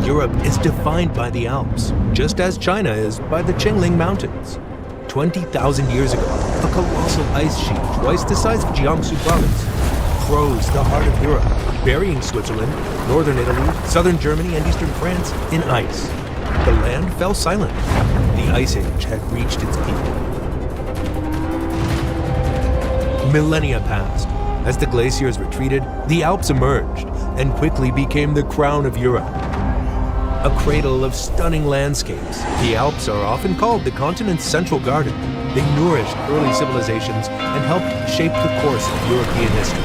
Europe is defined by the Alps, just as China is by the Qingling Mountains. 20,000 years ago, a colossal ice sheet twice the size of Jiangsu province froze the heart of Europe, burying Switzerland, northern Italy, southern Germany, and eastern France in ice. The land fell silent. The Ice Age had reached its peak. Millennia passed. As the glaciers retreated, the Alps emerged and quickly became the crown of Europe. A cradle of stunning landscapes, the Alps are often called the continent's central garden. They nourished early civilizations and helped shape the course of European history.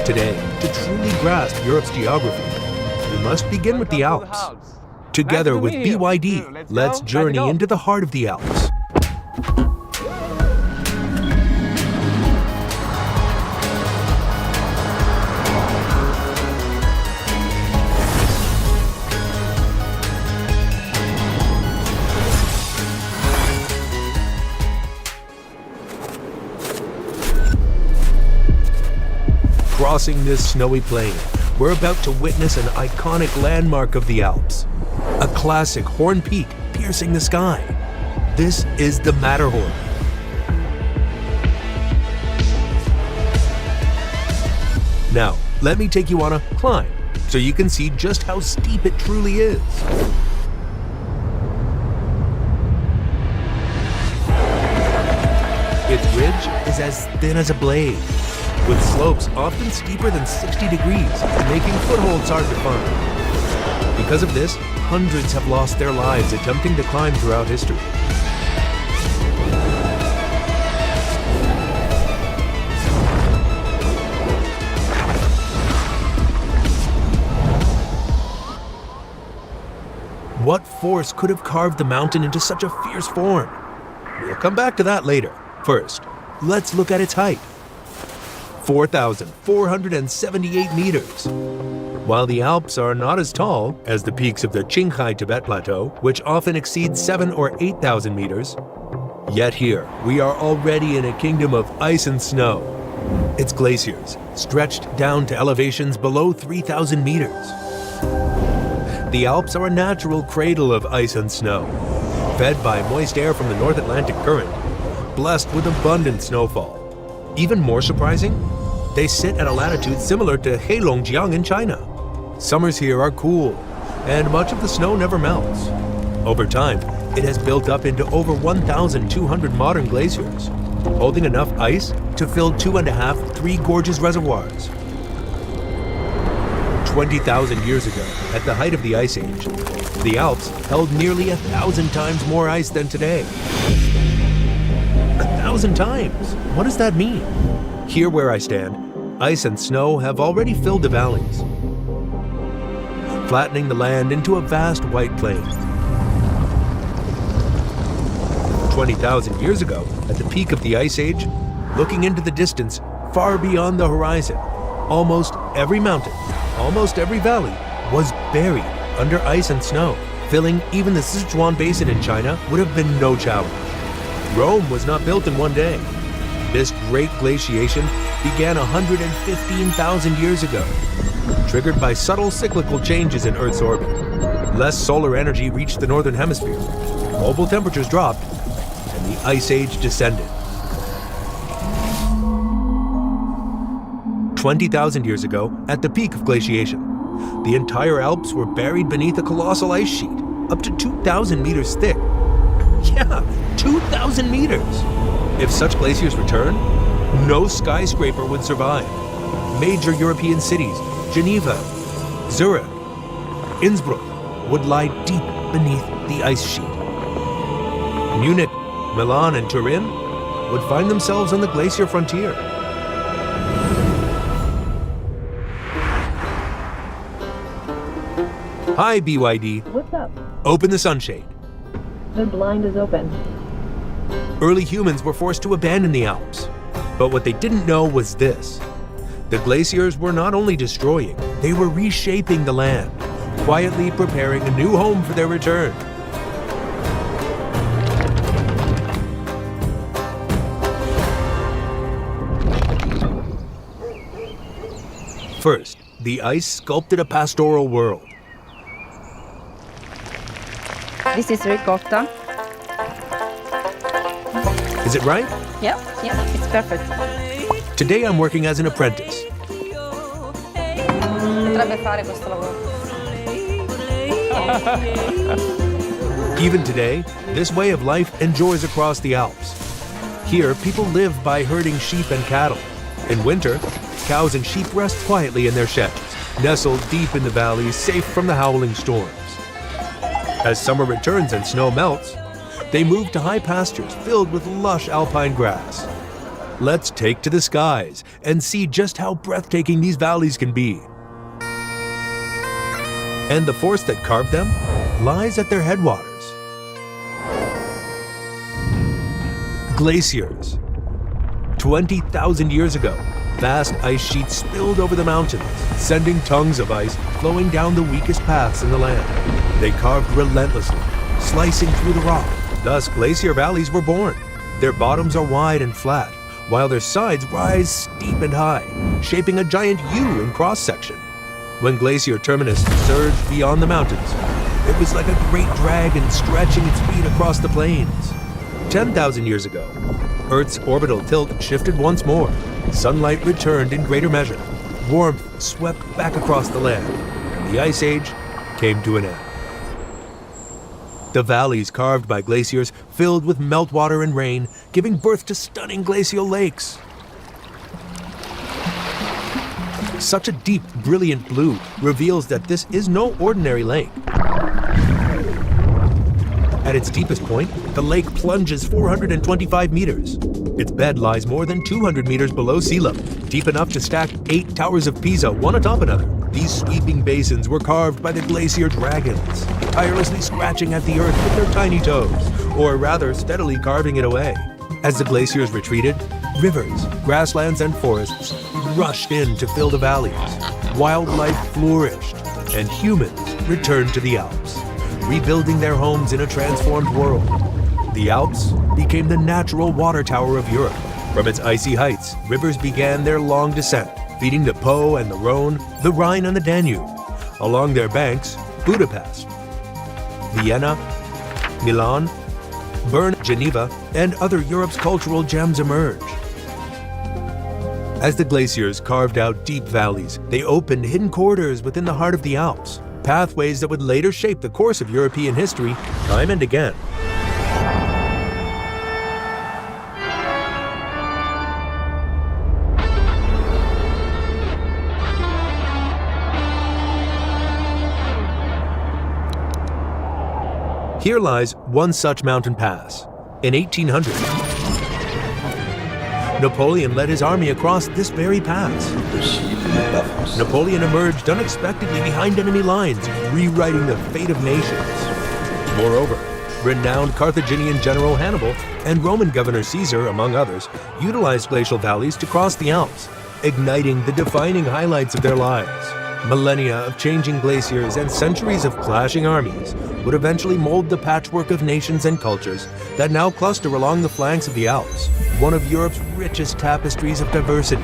Today, to truly grasp Europe's geography, we must begin with the Alps. Together with BYD, let's journey into the heart of the Alps. Crossing this snowy plain, we're about to witness an iconic landmark of the Alps. A classic horn peak piercing the sky. This is the Matterhorn. Now, let me take you on a climb so you can see just how steep it truly is. Its ridge is as thin as a blade, with slopes often steeper than 60 degrees, making footholds hard to find. Because of this, hundreds have lost their lives attempting to climb throughout history. What force could have carved the mountain into such a fierce form? We'll come back to that later. First, let's look at its height. 4,478 meters. While the Alps are not as tall as the peaks of the Qinghai Tibet Plateau, which often exceed 7,000 or 8,000 meters, yet here we are already in a kingdom of ice and snow. Its glaciers stretched down to elevations below 3,000 meters. The Alps are a natural cradle of ice and snow, fed by moist air from the North Atlantic Current, blessed with abundant snowfall. Even more surprising, they sit at a latitude similar to Heilongjiang in China. Summers here are cool, and much of the snow never melts. Over time, it has built up into over 1,200 modern glaciers, holding enough ice to fill 3 gorgeous reservoirs. 20,000 years ago, at the height of the Ice Age, the Alps held nearly 1,000 times more ice than today. 1,000 times? What does that mean? Here where I stand, ice and snow have already filled the valleys, flattening the land into a vast white plain. 20,000 years ago, at the peak of the Ice Age, looking into the distance, far beyond the horizon, almost every mountain, almost every valley was buried under ice and snow. Filling even the Sichuan Basin in China would have been no challenge. Rome was not built in one day. This great glaciation began 115,000 years ago, triggered by subtle cyclical changes in Earth's orbit. Less solar energy reached the northern hemisphere, global temperatures dropped, and the Ice Age descended. 20,000 years ago, at the peak of glaciation, the entire Alps were buried beneath a colossal ice sheet, up to 2,000 meters thick. Yeah, 2,000 meters! If such glaciers return, no skyscraper would survive. Major European cities, Geneva, Zurich, Innsbruck, would lie deep beneath the ice sheet. Munich, Milan, and Turin would find themselves on the glacier frontier. Hi, BYD. What's up? Open the sunshade. The blind is open. Early humans were forced to abandon the Alps. But what they didn't know was this. The glaciers were not only destroying, they were reshaping the land, quietly preparing a new home for their return. First, the ice sculpted a pastoral world. This is ricotta. Is it right? Yeah, it's perfect. Today I'm working as an apprentice. Potrebbe fare questo lavoro. Even today, this way of life endures across the Alps. Here, people live by herding sheep and cattle. In winter, cows and sheep rest quietly in their sheds, nestled deep in the valleys, safe from the howling storms. As summer returns and snow melts, they move to high pastures filled with lush alpine grass. Let's take to the skies and see just how breathtaking these valleys can be. And the force that carved them lies at their headwaters. Glaciers. 20,000 years ago, vast ice sheets spilled over the mountains, sending tongues of ice flowing down the weakest paths in the land. They carved relentlessly, slicing through the rock. Thus, glacier valleys were born. Their bottoms are wide and flat, while their sides rise steep and high, shaping a giant U in cross-section. When glacier terminus surged beyond the mountains, it was like a great dragon stretching its feet across the plains. 10,000 years ago, Earth's orbital tilt shifted once more. Sunlight returned in greater measure. Warmth swept back across the land, and the Ice Age came to an end. The valleys carved by glaciers filled with meltwater and rain, giving birth to stunning glacial lakes. Such a deep, brilliant blue reveals that this is no ordinary lake. At its deepest point, the lake plunges 425 meters. Its bed lies more than 200 meters below sea level, deep enough to stack 8 towers of Pisa one atop another. These sweeping basins were carved by the glacier dragons, tirelessly scratching at the earth with their tiny toes, or rather steadily carving it away. As the glaciers retreated, rivers, grasslands, and forests rushed in to fill the valleys. Wildlife flourished, and humans returned to the Alps, rebuilding their homes in a transformed world. The Alps became the natural water tower of Europe. From its icy heights, rivers began their long descent, feeding the Po and the Rhone, the Rhine and the Danube. Along their banks, Budapest, Vienna, Milan, Bern, Geneva, and other Europe's cultural gems emerged. As the glaciers carved out deep valleys, they opened hidden corridors within the heart of the Alps, pathways that would later shape the course of European history time and again. Here lies one such mountain pass. In 1800, Napoleon led his army across this very pass. Napoleon emerged unexpectedly behind enemy lines, rewriting the fate of nations. Moreover, renowned Carthaginian General Hannibal and Roman Governor Caesar, among others, utilized glacial valleys to cross the Alps, igniting the defining highlights of their lives. Millennia of changing glaciers and centuries of clashing armies would eventually mold the patchwork of nations and cultures that now cluster along the flanks of the Alps, one of Europe's richest tapestries of diversity.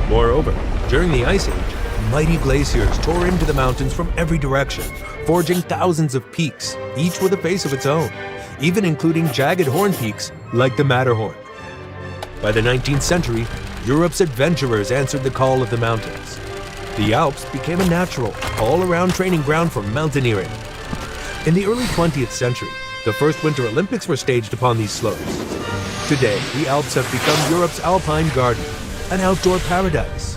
Moreover, during the Ice Age, mighty glaciers tore into the mountains from every direction, forging thousands of peaks, each with a face of its own, even including jagged horn peaks like the Matterhorn. By the 19th century, Europe's adventurers answered the call of the mountains. The Alps became a natural, all-around training ground for mountaineering. In the early 20th century, the first Winter Olympics were staged upon these slopes. Today, the Alps have become Europe's alpine garden, an outdoor paradise.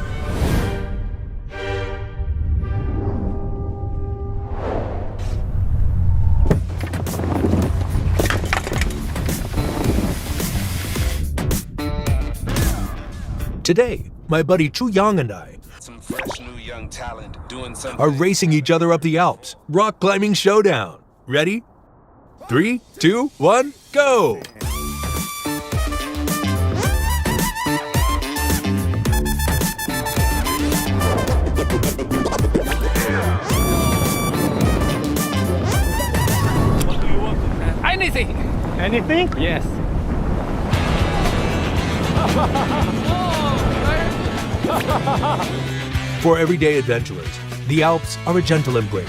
Today, my buddy Chu Yang and I Some fresh new young talent doing something. are racing each other up the Alps. Rock climbing showdown. Ready? 3, 2, 1, go! Anything? Anything? Yes. For everyday adventurers, the Alps are a gentle embrace.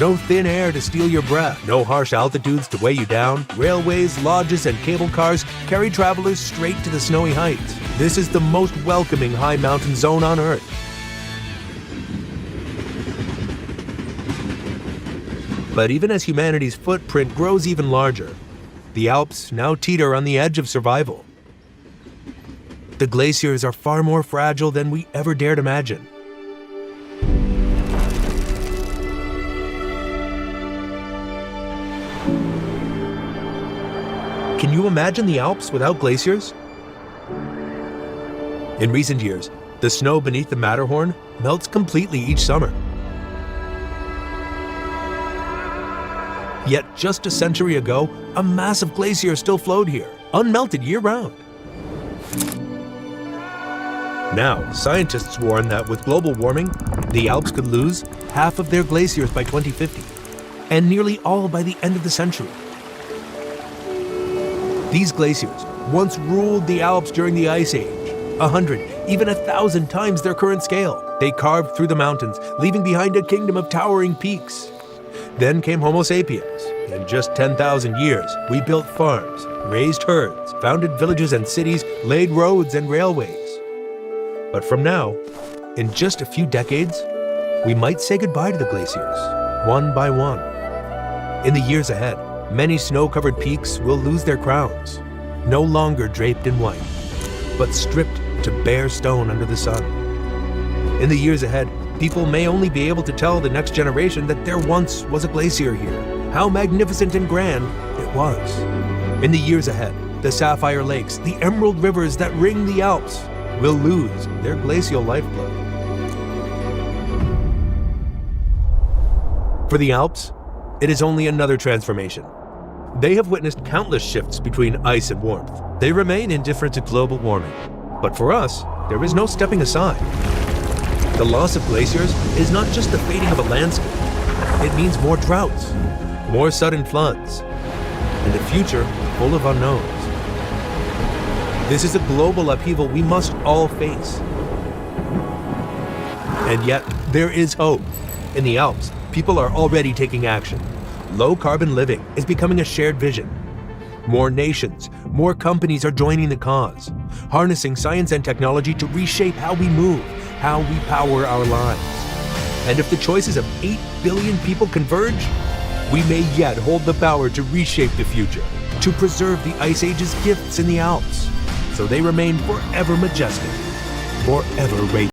No thin air to steal your breath. No harsh altitudes to weigh you down. Railways, lodges, and cable cars carry travelers straight to the snowy heights. This is the most welcoming high mountain zone on Earth. But even as humanity's footprint grows even larger, the Alps now teeter on the edge of survival. The glaciers are far more fragile than we ever dared imagine. Can you imagine the Alps without glaciers? In recent years, the snow beneath the Matterhorn melts completely each summer. Yet just a century ago, a massive glacier still flowed here, unmelted year-round. Now, scientists warn that with global warming, the Alps could lose half of their glaciers by 2050, and nearly all by the end of the century. These glaciers once ruled the Alps during the Ice Age, 100, even 1,000 times their current scale. They carved through the mountains, leaving behind a kingdom of towering peaks. Then came Homo sapiens. In just 10,000 years, we built farms, raised herds, founded villages and cities, laid roads and railways. But from now, in just a few decades, we might say goodbye to the glaciers, one by one. In the years ahead, many snow-covered peaks will lose their crowns, no longer draped in white, but stripped to bare stone under the sun. In the years ahead, people may only be able to tell the next generation that there once was a glacier here, how magnificent and grand it was. In the years ahead, the sapphire lakes, the emerald rivers that ring the Alps will lose their glacial lifeblood. For the Alps, it is only another transformation. They have witnessed countless shifts between ice and warmth. They remain indifferent to global warming. But for us, there is no stepping aside. The loss of glaciers is not just the fading of a landscape. It means more droughts, more sudden floods, and a future full of unknowns. This is a global upheaval we must all face. And yet, there is hope. In the Alps, people are already taking action. Low-carbon living is becoming a shared vision. More nations, more companies are joining the cause, harnessing science and technology to reshape how we move, how we power our lives. And if the choices of 8 billion people converge, we may yet hold the power to reshape the future, to preserve the Ice Age's gifts in the Alps, so they remain forever majestic, forever radiant.